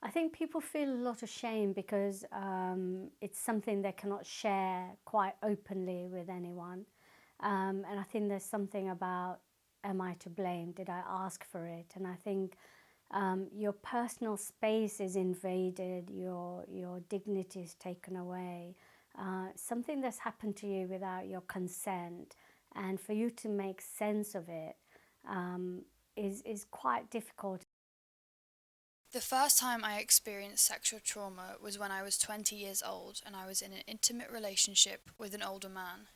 I think people feel a lot of shame because it's something they cannot share quite openly with anyone. And I think there's something about, am I to blame? Did I ask for it? And I think your personal space is invaded, your dignity is taken away. Something that's happened to you without your consent, and for you to make sense of it is quite difficult. The first time I experienced sexual trauma was when I was 20 years old and I was in an intimate relationship with an older man.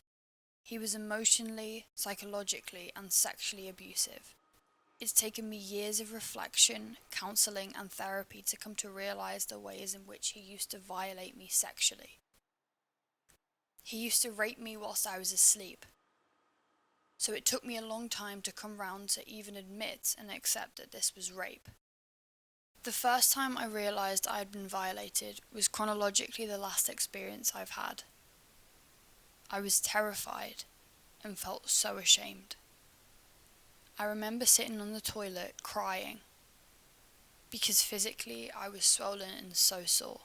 He was emotionally, psychologically, and sexually abusive. It's taken me years of reflection, counselling, and therapy to come to realise the ways in which he used to violate me sexually. He used to rape me whilst I was asleep. So it took me a long time to come round to even admit and accept that this was rape. The first time I realised I had been violated was chronologically the last experience I've had. I was terrified and felt so ashamed. I remember sitting on the toilet crying because physically I was swollen and so sore.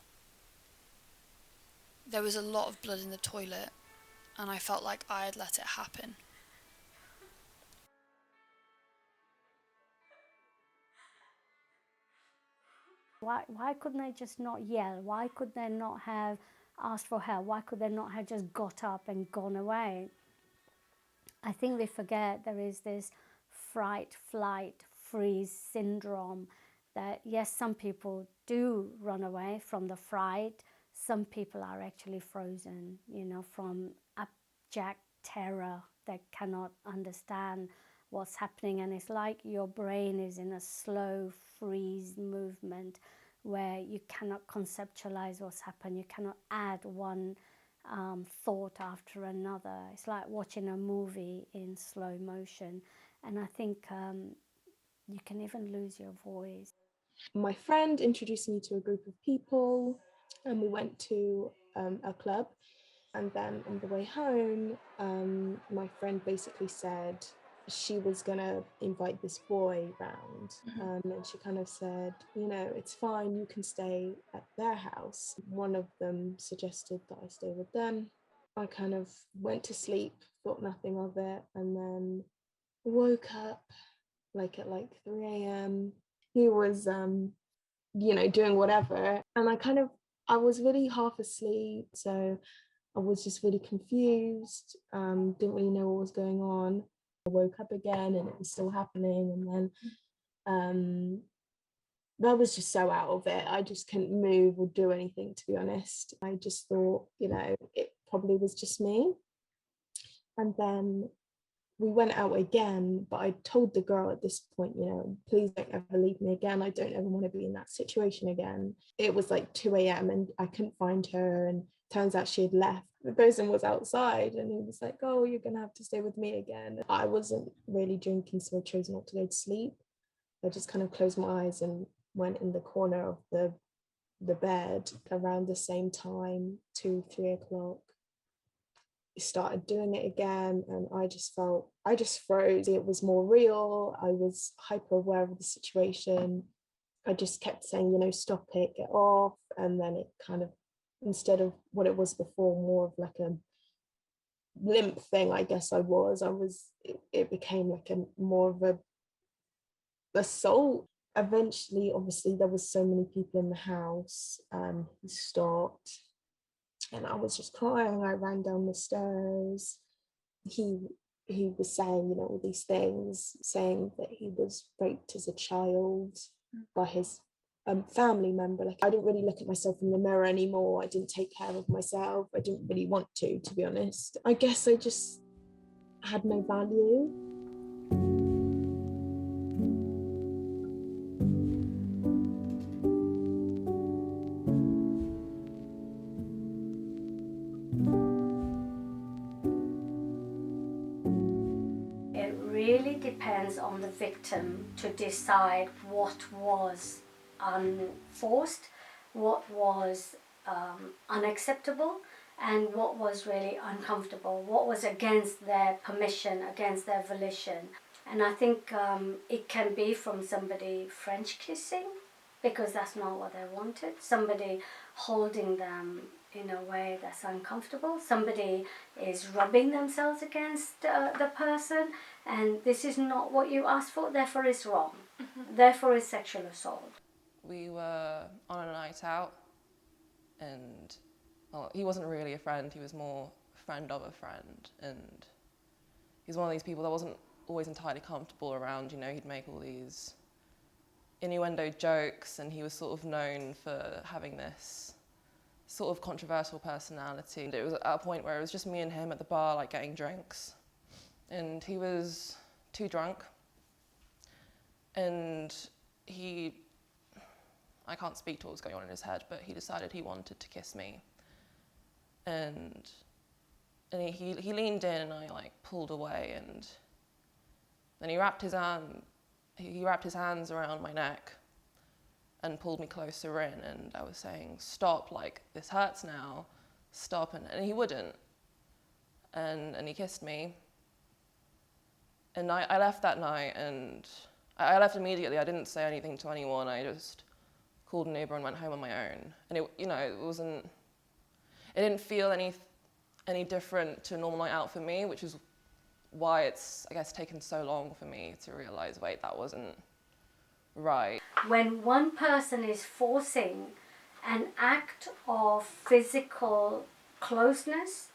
There was a lot of blood in the toilet and I felt like I had let it happen. Why couldn't they just not yell? Why could they not have asked for help? Why could they not have just got up and gone away? I think we forget there is this fright, flight, freeze syndrome that, yes, some people do run away from the fright. Some people are actually frozen, from abject terror. They cannot understand what's happening. And it's like your brain is in a slow freeze movement where you cannot conceptualize what's happened. You cannot add one thought after another. It's like watching a movie in slow motion. And I think you can even lose your voice. My friend introduced me to a group of people and we went to a club. And then on the way home, my friend basically said she was gonna invite this boy round. And she kind of said, it's fine, you can stay at their house. One of them suggested that I stay with them. I kind of went to sleep, thought nothing of it, and then woke up at 3 a.m. He was doing whatever, and I was really half asleep, so I was just really confused, didn't really know what was going on. I woke up again and it was still happening, and then I was just so out of it. I just couldn't move or do anything, to be honest. I just thought, it probably was just me. And then we went out again, but I told the girl at this point, please don't ever leave me again. I don't ever want to be in that situation again. It was like 2 a.m. and I couldn't find her, and turns out she had left. The person was outside and he was like, oh, you're gonna have to stay with me again. I wasn't really drinking, so I chose not to go to sleep. I just kind of closed my eyes and went in the corner of the bed around the same time, 2-3 o'clock. Started doing it again, and I just froze. It was more real. I was hyper aware of the situation. I just kept saying, stop it, get off. And then it kind of, instead of what it was before, more of like a limp thing, I guess it became like a more of a assault. Eventually, obviously, there was so many people in the house. He stopped. And I was just crying. I ran down the stairs. He was saying, all these things, saying that he was raped as a child by his family member. Like, I didn't really look at myself in the mirror anymore. I didn't take care of myself. I didn't really want to be honest. I guess I just had no value. It really depends on the victim to decide what was unforced, what was unacceptable, and what was really uncomfortable, what was against their permission, against their volition. And I think it can be from somebody French kissing, because that's not what they wanted. Somebody holding them in a way that's uncomfortable. Somebody is rubbing themselves against the person, and this is not what you asked for, therefore it's wrong. Therefore it's sexual assault. We were on a night out, and well, he wasn't really a friend, he was more a friend of a friend, and he's one of these people that wasn't always entirely comfortable around. You know, he'd make all these innuendo jokes, and he was sort of known for having this sort of controversial personality. It was at a point where it was just me and him at the bar, like getting drinks, and he was too drunk, and I can't speak to what was going on in his head, but he decided he wanted to kiss me, and he leaned in, and I like pulled away, and then he wrapped his hands around my neck and pulled me closer in, and I was saying, stop, like, this hurts now, stop, and he wouldn't. And he kissed me. And I left that night, and I left immediately. I didn't say anything to anyone. I just called an Uber and went home on my own. And it didn't feel any different to a normal night out for me, which is why it's, I guess, taken so long for me to realize, wait, that wasn't right. When one person is forcing an act of physical closeness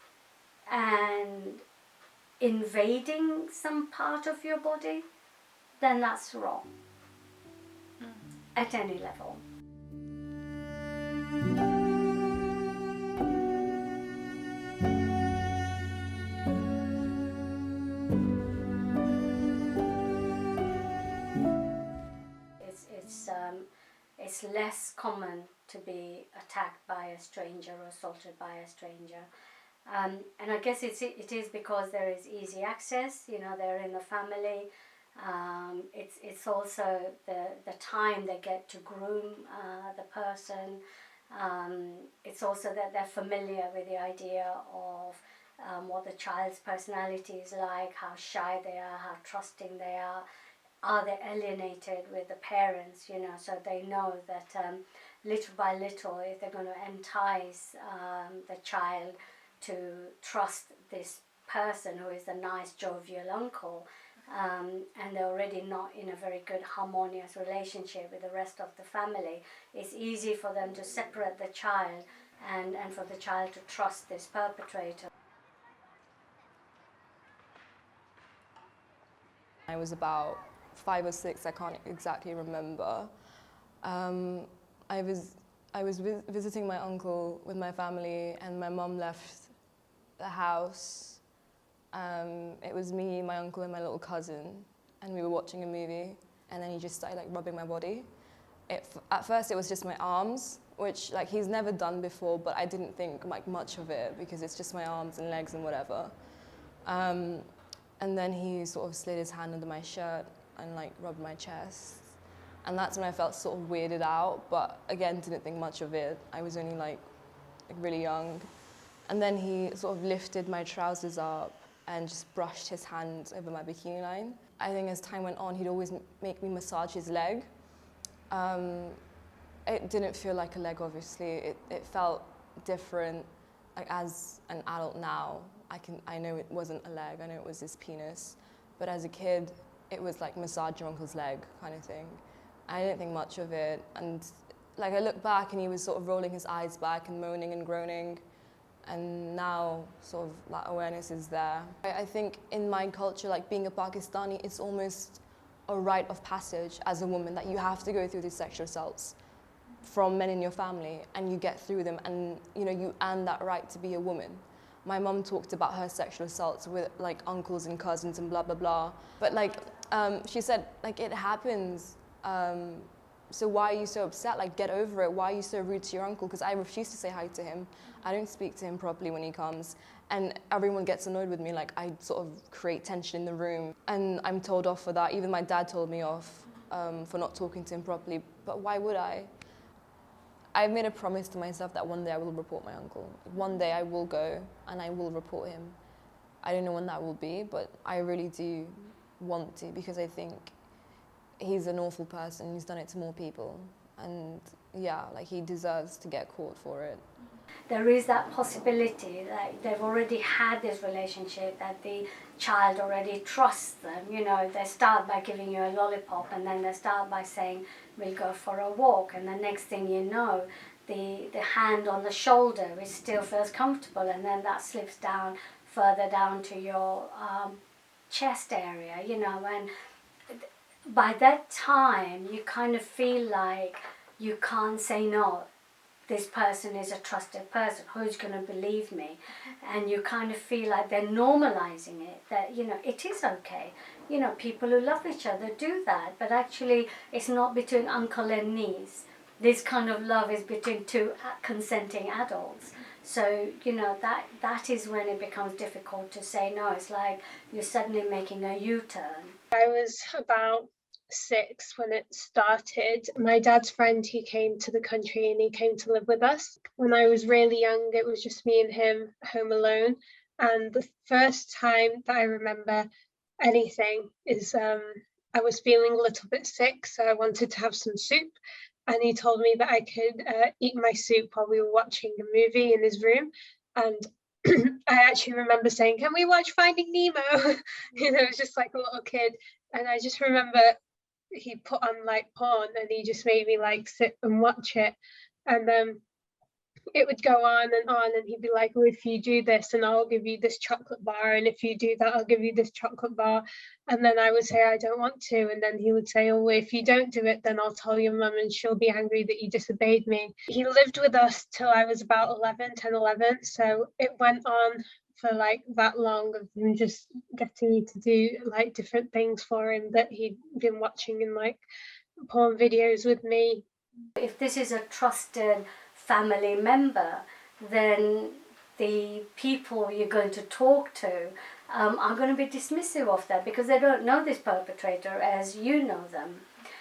and invading some part of your body, then that's wrong at any level. It's less common to be attacked by a stranger or assaulted by a stranger. And I guess it is because there is easy access, you know, they're in the family. It's also the time they get to groom the person. It's also that they're familiar with the idea of what the child's personality is like, how shy they are, how trusting they are. Are they alienated with the parents, you know, so they know that little by little, if they're going to entice the child to trust this person who is a nice, jovial uncle, and they're already not in a very good, harmonious relationship with the rest of the family, it's easy for them to separate the child and for the child to trust this perpetrator. I was about 5 or 6, I can't exactly remember. I was visiting my uncle with my family, and my mum left the house. It was me, my uncle, and my little cousin, and we were watching a movie, and then he just started like rubbing my body. At first it was just my arms, which like he's never done before, but I didn't think like much of it because it's just my arms and legs and whatever. And then he sort of slid his hand under my shirt and like rubbed my chest. And that's when I felt sort of weirded out, but again, didn't think much of it. I was only like really young. And then he sort of lifted my trousers up and just brushed his hand over my bikini line. I think as time went on, he'd always make me massage his leg. It didn't feel like a leg, obviously. It felt different. Like as an adult now, I know it wasn't a leg, I know it was his penis. But as a kid, it was like massage your uncle's leg kind of thing. I didn't think much of it. And like I look back and he was sort of rolling his eyes back and moaning and groaning. And now sort of that awareness is there. I think in my culture, like being a Pakistani, it's almost a rite of passage as a woman that you have to go through these sexual assaults from men in your family, and you get through them, and you know you earn that right to be a woman. My mum talked about her sexual assaults with like uncles and cousins and blah blah blah. But like she said, like it happens. So why are you so upset? Like get over it. Why are you so rude to your uncle? Because I refuse to say hi to him. I don't speak to him properly when he comes, and everyone gets annoyed with me. Like I sort of create tension in the room, and I'm told off for that. Even my dad told me off for not talking to him properly. But why would I? I've made a promise to myself that one day I will report my uncle. One day I will go and I will report him. I don't know when that will be, but I really do want to, because I think he's an awful person. He's done it to more people, and yeah, like he deserves to get caught for it. There is that possibility that they've already had this relationship, that the child already trusts them. You know, they start by giving you a lollipop, and then they start by saying, we'll go for a walk, and the next thing you know, the hand on the shoulder, it still feels comfortable, and then that slips down further down to your chest area, you know, and by that time you kind of feel like you can't say no. This person is a trusted person, who's going to believe me? And you kind of feel like they're normalizing it, that, you know, it is okay. You know, people who love each other do that, but actually it's not between uncle and niece. This kind of love is between two consenting adults. So, you know, that is when it becomes difficult to say no. It's like you're suddenly making a U-turn. I was about 6 when it started. My dad's friend, he came to the country and he came to live with us. When I was really young, it was just me and him home alone. And the first time that I remember anything is I was feeling a little bit sick, so I wanted to have some soup. And he told me that I could eat my soup while we were watching a movie in his room. And I actually remember saying, "Can we watch Finding Nemo?" You know, it was just like a little kid. And I just remember he put on like porn and he just made me like sit and watch it. And it would go on, and he'd be like, "Oh, if you do this, and I'll give you this chocolate bar, and if you do that, I'll give you this chocolate bar." And then I would say, "I don't want to," and then he would say, "Oh, well, if you don't do it, then I'll tell your mum and she'll be angry that you disobeyed me." He lived with us till I was about 11, so it went on for like that long of him just getting me to do like different things for him that he'd been watching in like porn videos with me. If this is a trusted family member, then the people you're going to talk to are going to be dismissive of that because they don't know this perpetrator as you know them.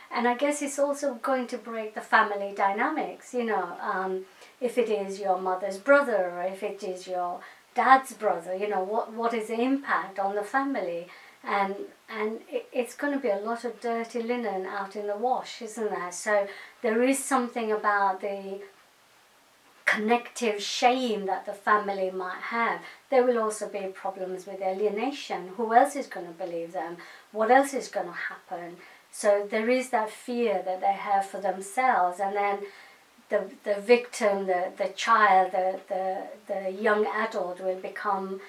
And I guess it's also going to break the family dynamics, you know, if it is your mother's brother or if it is your dad's brother, you know, what is the impact on the family? And it's going to be a lot of dirty linen out in the wash, isn't there? So there is something about the connective shame that the family might have. There will also be problems with alienation. Who else is going to believe them? What else is going to happen? So there is that fear that they have for themselves, and then the victim, the child, the young adult will become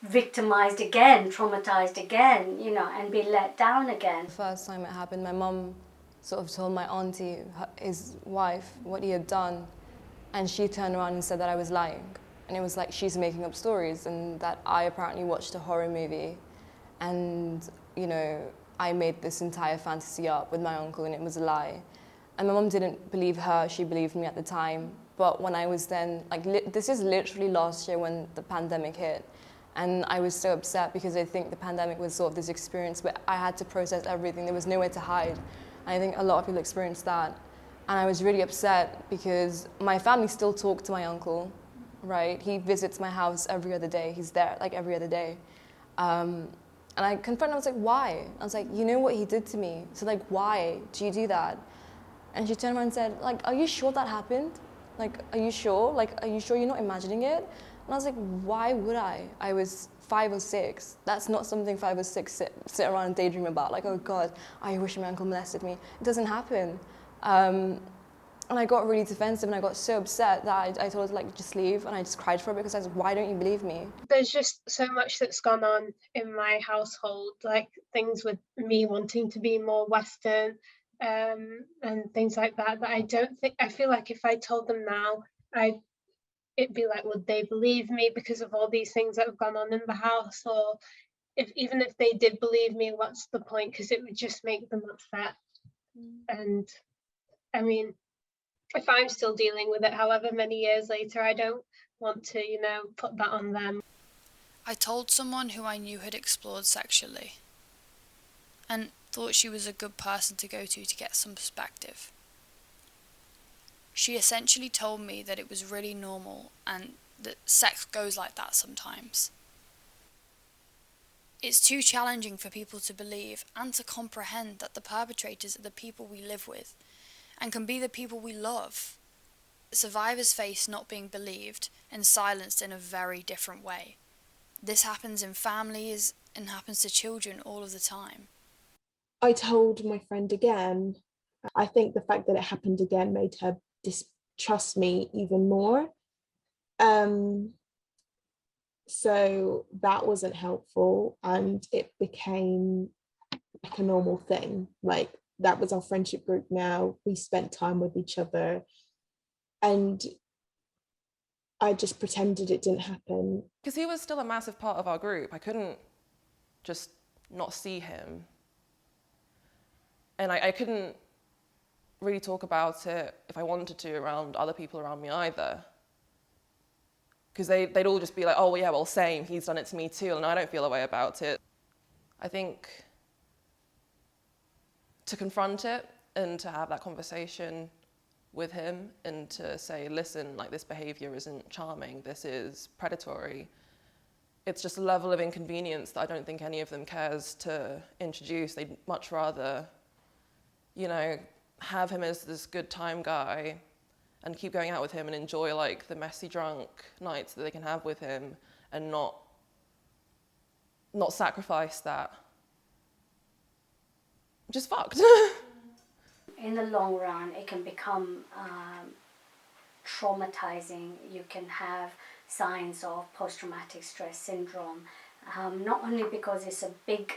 victimized again, traumatized again, you know, and be let down again. The first time it happened, my mum sort of told my auntie, his wife, what he had done, and she turned around and said that I was lying. And it was like she's making up stories, and that I apparently watched a horror movie, and, you know, I made this entire fantasy up with my uncle, and it was a lie. And my mum didn't believe her, she believed me at the time. But when I was then, like, this is literally last year when the pandemic hit. And I was so upset because I think the pandemic was sort of this experience where I had to process everything. There was nowhere to hide. And I think a lot of people experienced that. And I was really upset because my family still talk to my uncle, right? He visits my house every other day. He's there like every other day. And I confronted him, I was like, why? I was like, you know what he did to me? So like, why do you do that? And she turned around and said, like, are you sure that happened? Like, are you sure? Like, are you sure you're not imagining it? And I was like, why would I? I was 5 or 6. That's not something 5 or 6 sit around and daydream about. Like, oh God, I wish my uncle molested me. It doesn't happen. And I got really defensive and I got so upset that I told her to like just leave, and I just cried for her because I was like, why don't you believe me? There's just so much that's gone on in my household, like things with me wanting to be more Western, and things like that, that I feel like if I told them now, it'd be like, would they believe me because of all these things that have gone on in the house? Or even if they did believe me, what's the point? Because it would just make them upset. And I mean, if I'm still dealing with it however many years later, I don't want to, you know, put that on them. I told someone who I knew had explored sexually and thought she was a good person to go to get some perspective. She essentially told me that it was really normal and that sex goes like that sometimes. It's too challenging for people to believe and to comprehend that the perpetrators are the people we live with and can be the people we love. Survivors face not being believed and silenced in a very different way. This happens in families and happens to children all of the time. I told my friend again. I think the fact that it happened again made her distrust me even more. So that wasn't helpful, and it became like a normal thing. Like, that was our friendship group now. We spent time with each other, and I just pretended it didn't happen. Because he was still a massive part of our group. I couldn't just not see him. And I couldn't really talk about it if I wanted to around other people around me either. Because they'd all just be like, oh yeah, well same, he's done it to me too, and I don't feel a way about it. I think to confront it and to have that conversation with him and to say, listen, like, this behavior isn't charming, this is predatory. It's just a level of inconvenience that I don't think any of them cares to introduce. They'd much rather, you know, have him as this good time guy and keep going out with him and enjoy like the messy drunk nights that they can have with him and not sacrifice that. Just fucked. In the long run, it can become traumatizing. You can have signs of post-traumatic stress syndrome, not only because it's a big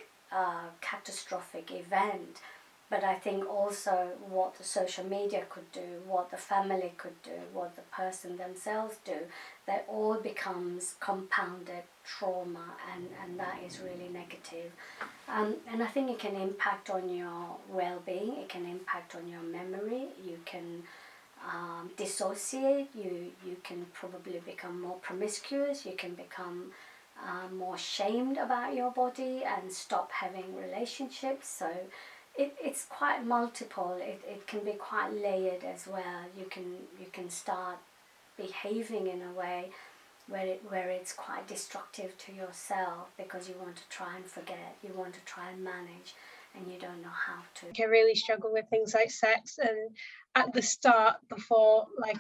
catastrophic event, but I think also what the social media could do, what the family could do, what the person themselves do, that all becomes compounded trauma, and that is really negative. And I think it can impact on your well-being, it can impact on your memory, you can dissociate, you can probably become more promiscuous, you can become more shamed about your body and stop having relationships. So it's quite multiple. It can be quite layered as well. You can start behaving in a way where it's quite destructive to yourself because you want to try and forget, you want to try and manage, and you don't know how to. I really struggle with things like sex, and at the start, before like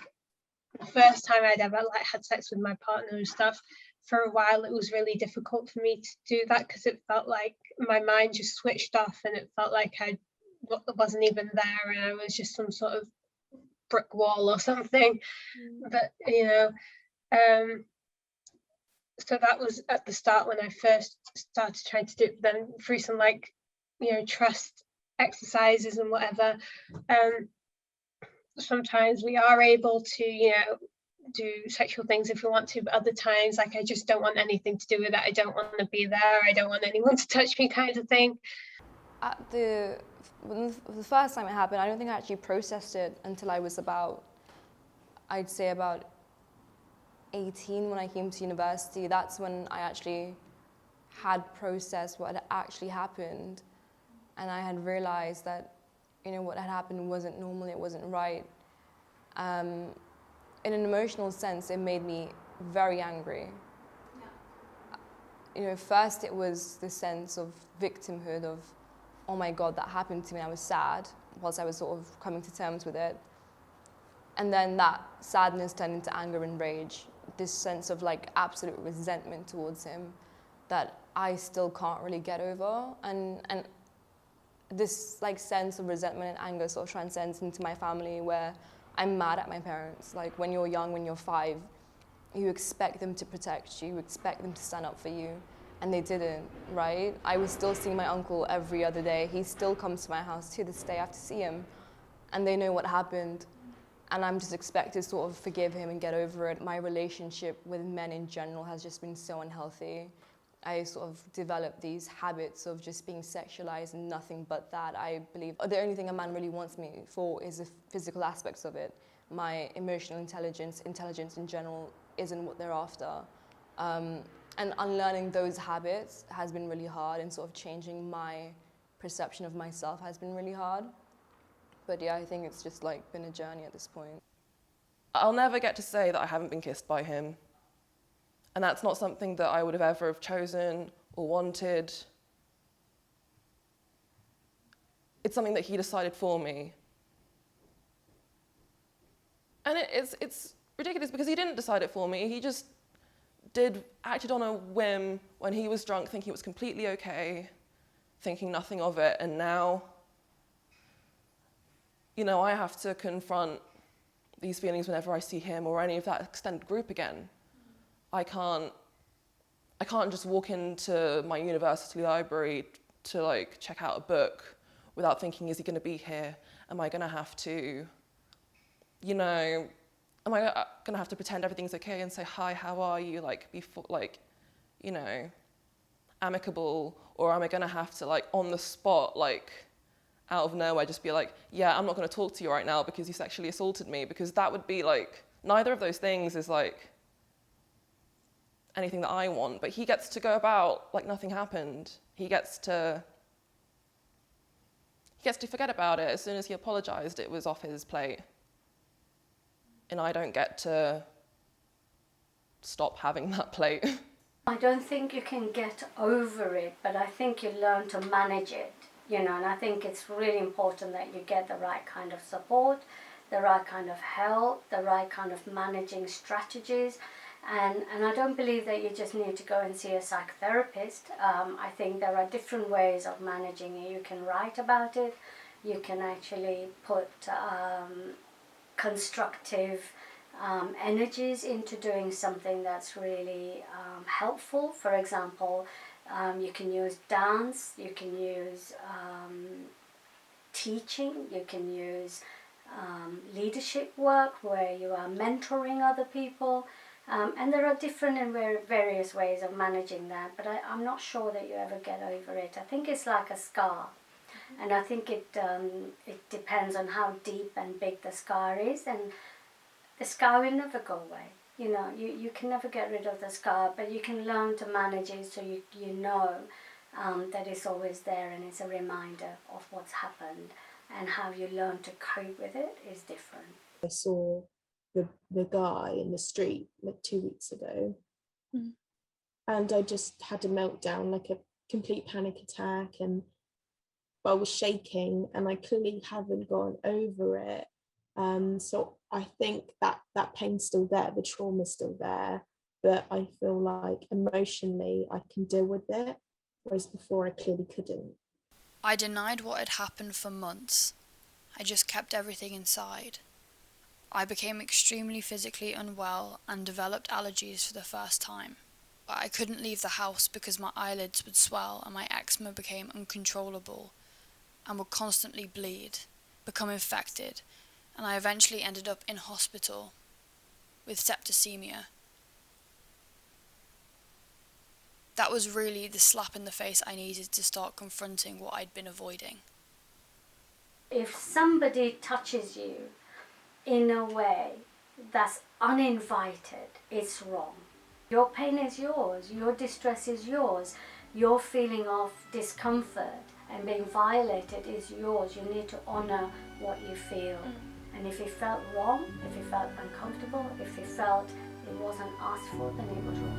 the first time I'd ever like had sex with my partner and stuff, for a while it was really difficult for me to do that because it felt like my mind just switched off and it felt like I wasn't even there and I was just some sort of brick wall or something. But so that was at the start when I first started trying to do it. Then through some like trust exercises and whatever, sometimes we are able to do sexual things if we want to, but other times like I just don't want anything to do with it. I don't want to be there, I don't want anyone to touch me, kind of thing. The first time it happened, I don't think I actually processed it until I was I'd say about 18 when I came to university. That's when I actually had processed what had actually happened, and I had realized that what had happened wasn't normal, it wasn't right. In an emotional sense, it made me very angry. Yeah. First it was the sense of victimhood of, oh my God, that happened to me. I was sad whilst I was sort of coming to terms with it. And then that sadness turned into anger and rage, this sense of like absolute resentment towards him that I still can't really get over. And this like sense of resentment and anger sort of transcends into my family, where I'm mad at my parents. Like when you're young, when you're 5, you expect them to protect you, you expect them to stand up for you, and they didn't, right? I was still seeing my uncle every other day. He still comes to my house to this day. I have to see him, and they know what happened, and I'm just expected to sort of forgive him and get over it. My relationship with men in general has just been so unhealthy. I sort of developed these habits of just being sexualized and nothing but that. I believe the only thing a man really wants me for is the physical aspects of it. My emotional intelligence in general isn't what they're after. And unlearning those habits has been really hard, and sort of changing my perception of myself has been really hard. But yeah, I think it's just like been a journey at this point. I'll never get to say that I haven't been kissed by him. And that's not something that I would have ever have chosen or wanted. It's something that he decided for me. And it's ridiculous because he didn't decide it for me. He just acted on a whim when he was drunk, thinking it was completely okay, thinking nothing of it. And now, you know, I have to confront these feelings whenever I see him or any of that extended group again. I can't just walk into my university library to like check out a book without thinking, is he going to be here? Am I going to have to, you know, am I going to have to pretend everything's okay and say, hi, how are you? Like, you know, amicable? Or am I going to have to, like, on the spot, like, out of nowhere, just be like, yeah, I'm not going to talk to you right now because you sexually assaulted me? Because that would be, like, neither of those things is, like, anything that I want. But he gets to go about like nothing happened. He gets to forget about it. As soon as he apologized, it was off his plate. And I don't get to stop having that plate. I don't think you can get over it, but I think you learn to manage it, you know, and I think it's really important that you get the right kind of support, the right kind of help, the right kind of managing strategies. And I don't believe that you just need to go and see a psychotherapist. I think there are different ways of managing it. You can write about it. You can actually put constructive energies into doing something that's really helpful. For example, you can use dance, you can use teaching, you can use leadership work where you are mentoring other people. And there are different and various ways of managing that, but I'm not sure that you ever get over it. I think it's like a scar, and I think it depends on how deep and big the scar is, and the scar will never go away. You know, you can never get rid of the scar, but you can learn to manage it so you know that it's always there and it's a reminder of what's happened, and how you learn to cope with it is different. I saw the guy in the street like 2 weeks ago, and I just had a meltdown, like a complete panic attack, and I was shaking, and I clearly haven't gone over it. So I think that pain's still there, the trauma's still there, but I feel like emotionally I can deal with it, whereas before I clearly couldn't. I denied what had happened for months. I just kept everything inside. I became extremely physically unwell and developed allergies for the first time. But I couldn't leave the house because my eyelids would swell and my eczema became uncontrollable and would constantly bleed, become infected, and I eventually ended up in hospital with septicemia. That was really the slap in the face I needed to start confronting what I'd been avoiding. If somebody touches you in a way that's uninvited, it's wrong. Your pain is yours, your distress is yours, your feeling of discomfort and being violated is yours. You need to honour what you feel. And if it felt wrong, if it felt uncomfortable, if it felt it wasn't asked for, then it was wrong.